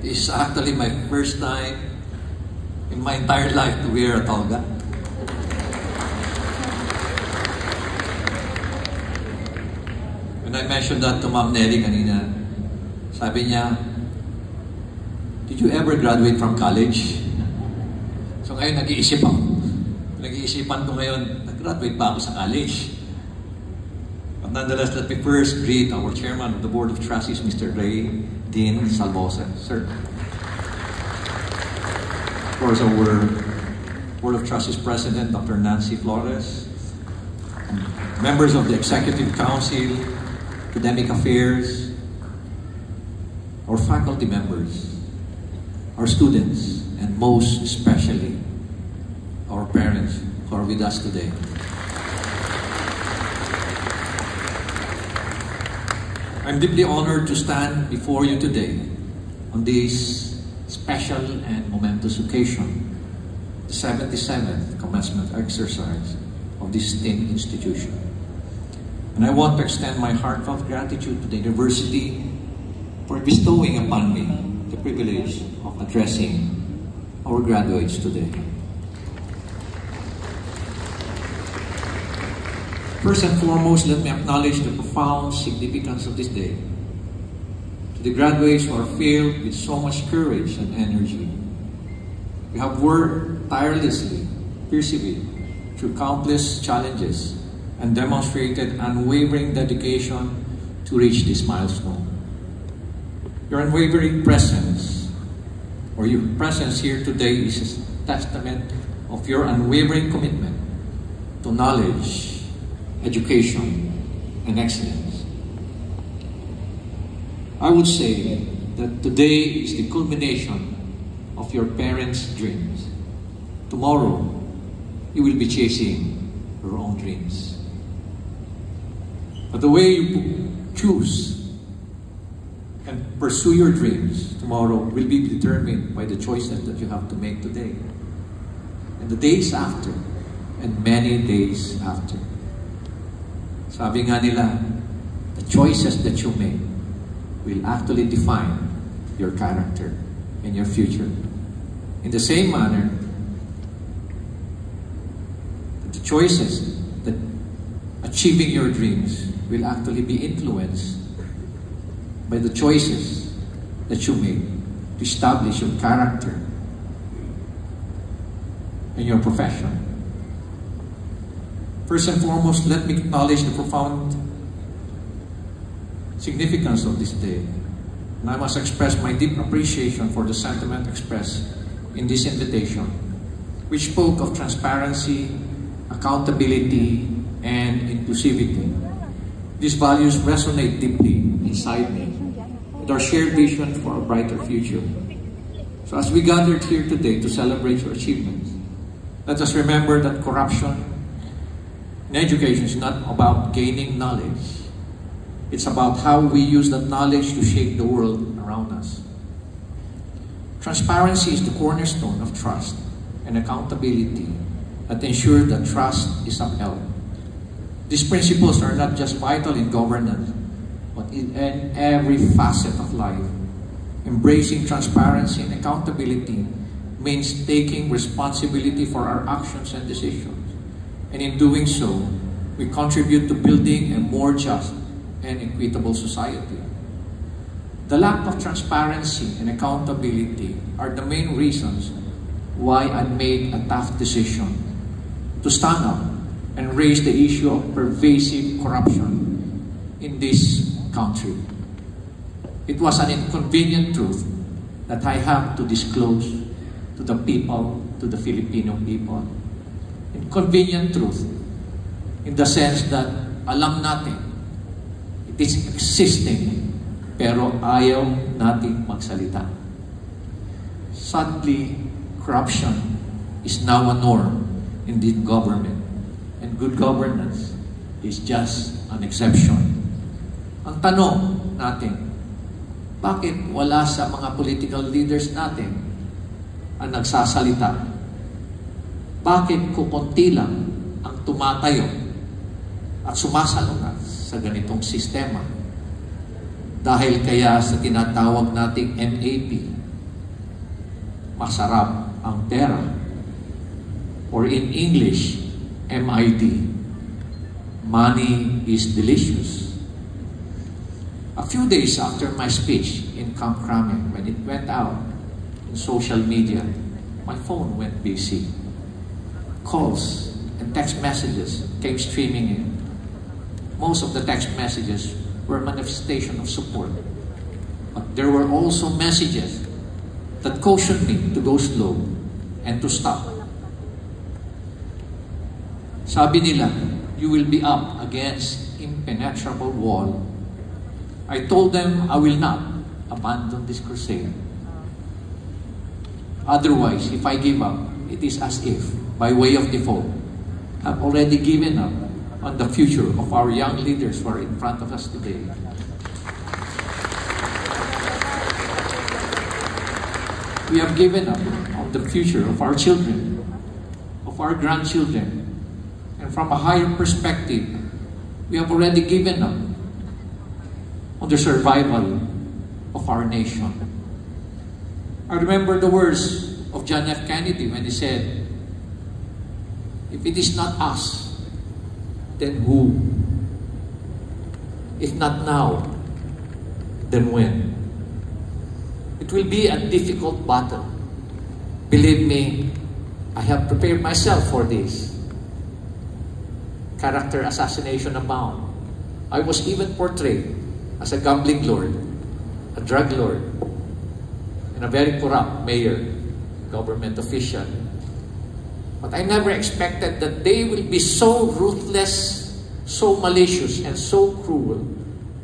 This is actually my first time in my entire life to wear a toga. When I mentioned that to Ma'am Nelly kanina, sabi niya, "Did you ever graduate from college?" So ngayon nag-iisip ako. Nag-iisipan ko ngayon, nag-graduate ba ako sa college? But nonetheless, let me first greet our Chairman of the Board of Trustees, Mr. Ray Dean Salvosa. Sir. Of course, our Board of Trustees President, Dr. Nancy Flores. Members of the Executive Council, Academic Affairs, our faculty members, our students, and most especially, our parents who are with us today. I'm deeply honored to stand before you today on this special and momentous occasion, the 77th commencement exercise of this esteemed institution. And I want to extend my heartfelt gratitude to the university for bestowing upon me the privilege of addressing our graduates today. First and foremost, let me acknowledge the profound significance of this day. To the graduates who are filled with so much courage and energy, we have worked tirelessly, persevered through countless challenges, and demonstrated unwavering dedication to reach this milestone. Your unwavering presence, or your presence here today, is a testament of your unwavering commitment to knowledge, education, and excellence. I would say that today is the culmination of your parents' dreams. Tomorrow, you will be chasing your own dreams. But the way you choose and pursue your dreams tomorrow will be determined by the choices that you have to make today, and the days after, and many days after. Sabi nga nila, the choices that you make will actually define your character and your future. In the same manner, the choices that achieving your dreams will actually be influenced by the choices that you make to establish your character and your profession. First and foremost, let me acknowledge the profound significance of this day. And I must express my deep appreciation for the sentiment expressed in this invitation, which spoke of transparency, accountability, and inclusivity. These values resonate deeply inside me with our shared vision for a brighter future. So as we gathered here today to celebrate your achievements, let us remember that corruption in education is not about gaining knowledge. It's about how we use that knowledge to shape the world around us. Transparency is the cornerstone of trust and accountability that ensure that trust is upheld. These principles are not just vital in governance, but in every facet of life. Embracing transparency and accountability means taking responsibility for our actions and decisions. And in doing so, we contribute to building a more just and equitable society. The lack of transparency and accountability are the main reasons why I made a tough decision to stand up and raise the issue of pervasive corruption in this country. It was an inconvenient truth that I have to disclose to the people, to the Filipino people. Inconvenient truth in the sense that alam natin it is existing pero ayaw natin magsalita. Sadly, corruption is now a norm in the government, and good governance is just an exception. Ang tanong natin, bakit wala sa mga political leaders natin ang nagsasalita? Bakit kukunti lang ang tumatayo at sumasalungat sa ganitong sistema? Dahil kaya sa tinatawag nating MAP, masarap ang pera. Or in English, MID, money is delicious. A few days after my speech in Camp Crame, when it went out in social media, my phone went busy. Calls and text messages came streaming in. Most of the text messages were a manifestation of support. But there were also messages that cautioned me to go slow and to stop. Sabi nila, you will be up against impenetrable wall. I told them I will not abandon this crusade. Otherwise, if I give up, it is as if, by way of default, I've already given up on the future of our young leaders who are in front of us today. We have given up on the future of our children, of our grandchildren, and from a higher perspective, we have already given up on the survival of our nation. I remember the words of John F. Kennedy when he said, if it is not us, then who? If not now, then when? It will be a difficult battle. Believe me, I have prepared myself for this. Character assassination abound. I was even portrayed as a gambling lord, a drug lord, and a very corrupt mayor, government official. But I never expected that they will be so ruthless, so malicious, and so cruel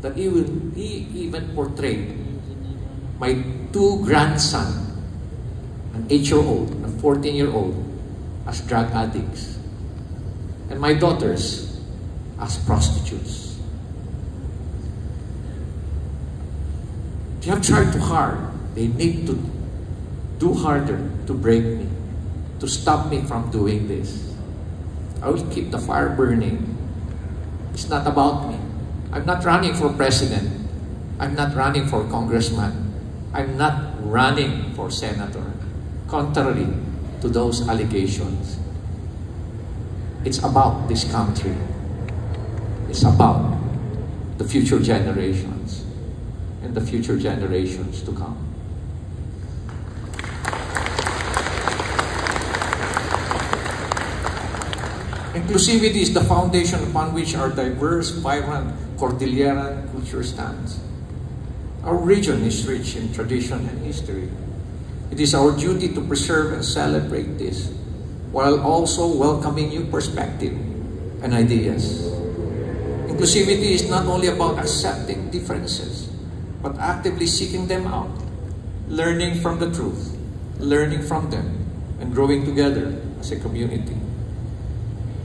that he even portrayed my two grandsons, an 8-year-old and a 14-year-old, as drug addicts, and my daughters as prostitutes. They have tried too hard. They need to do harder to break me, to stop me from doing this. I will keep the fire burning. It's not about me. I'm not running for president. I'm not running for congressman. I'm not running for senator, contrary to those allegations. It's about this country. It's about the future generations and the future generations to come. Inclusivity is the foundation upon which our diverse, vibrant Cordilleran culture stands. Our region is rich in tradition and history. It is our duty to preserve and celebrate this, while also welcoming new perspective and ideas. Inclusivity is not only about accepting differences, but actively seeking them out, learning from the truth, learning from them, and growing together as a community.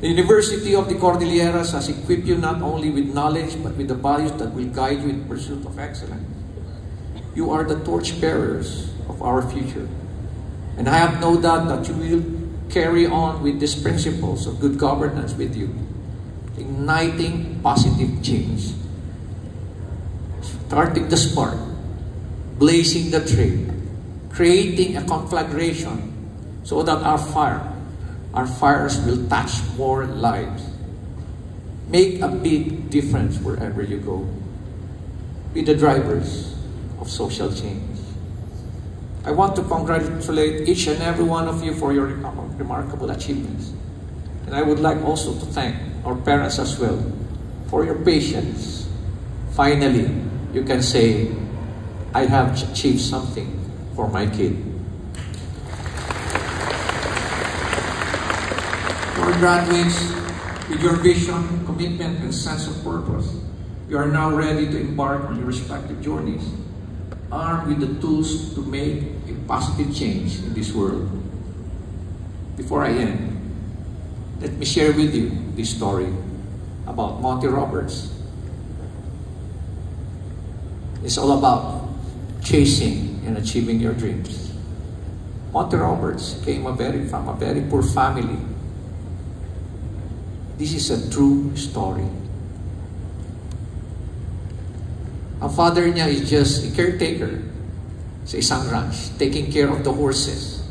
The University of the Cordilleras has equipped you not only with knowledge, but with the values that will guide you in pursuit of excellence. You are the torchbearers of our future. And I have no doubt that you will carry on with these principles of good governance with you, igniting positive change, starting the spark, blazing the trail, creating a conflagration so that our fires will touch more lives. Make a big difference wherever you go. Be the drivers of social change. I want to congratulate each and every one of you for your remarkable achievements. And I would like also to thank our parents as well for your patience. Finally, you can say, I have achieved something for my kid. Our graduates, with your vision, commitment, and sense of purpose, you are now ready to embark on your respective journeys, armed with the tools to make a positive change in this world. Before I end, let me share with you this story about Monty Roberts. It's all about chasing and achieving your dreams. Monty Roberts came from a very poor family. This is a true story. Ang father niya is just a caretaker. sa isang ranch, taking care of the horses.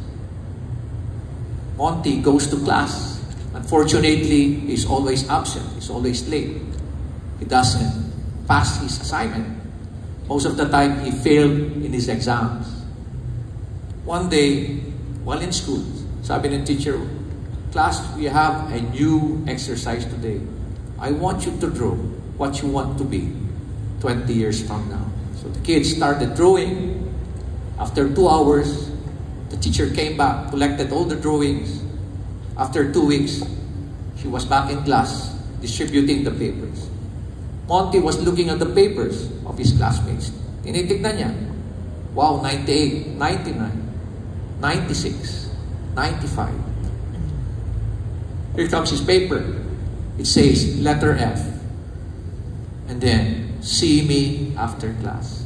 Monty goes to class. Unfortunately, he's always absent. He's always late. He doesn't pass his assignment. Most of the time, he failed in his exams. One day, while in school, sabi ng teacher, class, we have a new exercise today. I want you to draw what you want to be 20 years from now. So the kids started drawing. After 2 hours, the teacher came back, collected all the drawings. After 2 weeks, she was back in class, distributing the papers. Monty was looking at the papers of his classmates. Tinitignan niya. Wow, 98, 99, 96, 95. Here comes his paper. It says, letter F. And then, see me after class.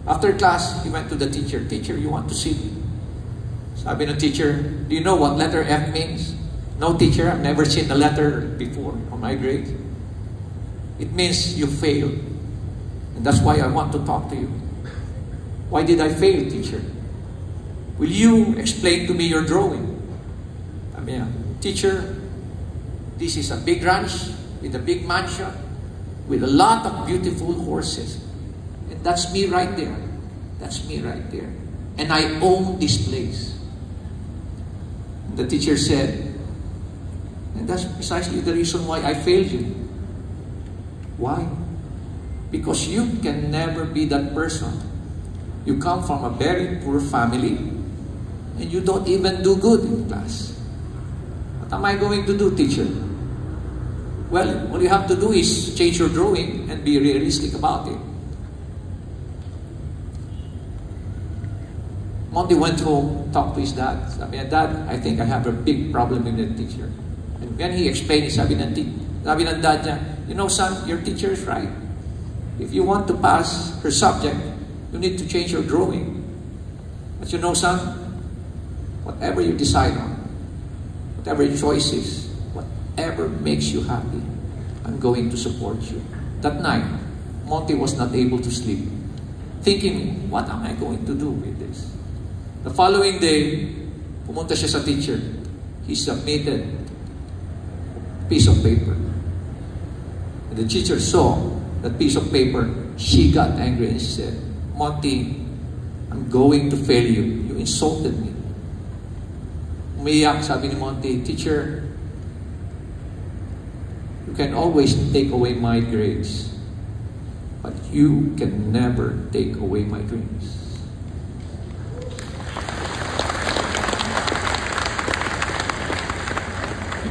After class, he went to the teacher. Teacher, you want to see me? Sabi ng teacher, do you know what letter F means? No, teacher, I've never seen the letter before on my grade. It means you failed. And that's why I want to talk to you. Why did I fail, teacher? Will you explain to me your drawing? Sabi niya, teacher, this is a big ranch with a big mansion with a lot of beautiful horses. And that's me right there. That's me right there. And I own this place. And the teacher said, and that's precisely the reason why I failed you. Why? Because you can never be that person. You come from a very poor family and you don't even do good in class. What am I going to do, teacher? Well, all you have to do is change your drawing and be realistic about it. Monty went home, talked to his dad. Sabi niya, Dad, I think I have a big problem with the teacher. And when he explained it, sabi ng dad niya, you know, son, your teacher is right. If you want to pass her subject, you need to change your drawing. But you know, son, whatever you decide on, whatever your choice is, whatever makes you happy, I'm going to support you. That night, Monty was not able to sleep, thinking, what am I going to do with this? The following day, pumunta siya sa teacher. He submitted a piece of paper. And the teacher saw that piece of paper. She got angry and she said, Monty, I'm going to fail you. You insulted me. Umiyak, sabi ni Monty, teacher, you can always take away my grades, but you can never take away my dreams.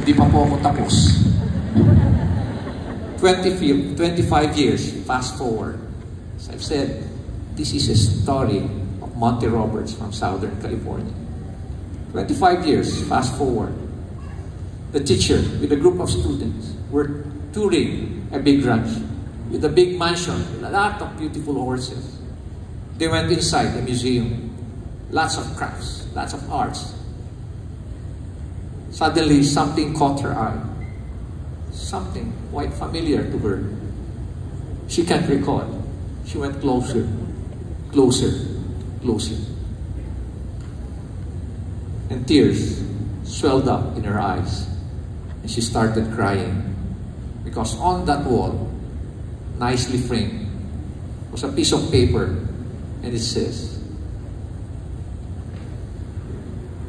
Hindi pa po ako tapos. 25 years, fast forward. As I've said, this is a story of Monty Roberts from Southern California. 25 years, fast forward. The teacher with a group of students were touring a big ranch with a big mansion with a lot of beautiful horses. They went inside the museum. Lots of crafts, lots of arts. Suddenly, something caught her eye. Something quite familiar to her. She can't recall. She went closer, closer, closer. And tears swelled up in her eyes. And she started crying. Because on that wall, nicely framed, was a piece of paper. And it says,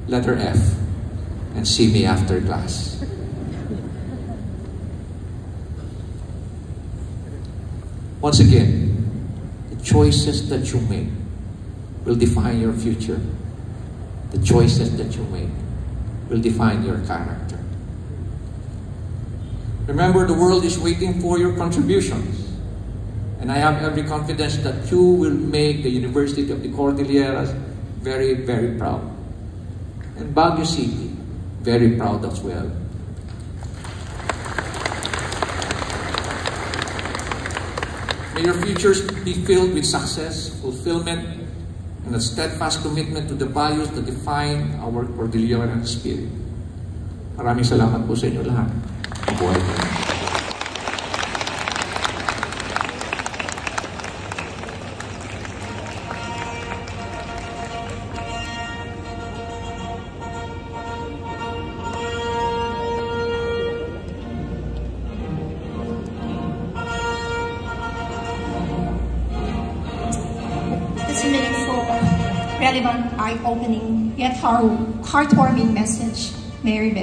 letter F, and see me after class. Once again, the choices that you make will define your future. The choices that you make will define your character. Remember, the world is waiting for your contributions. And I have every confidence that you will make the University of the Cordilleras very, very proud. And Baguio City, very proud as well. May your futures be filled with success, fulfillment, and a steadfast commitment to the values that define our Cordilleran spirit. Maraming salamat po sa inyo lahat. Mabuhay po. relevant, eye-opening, yet heartwarming message, Mary Beth.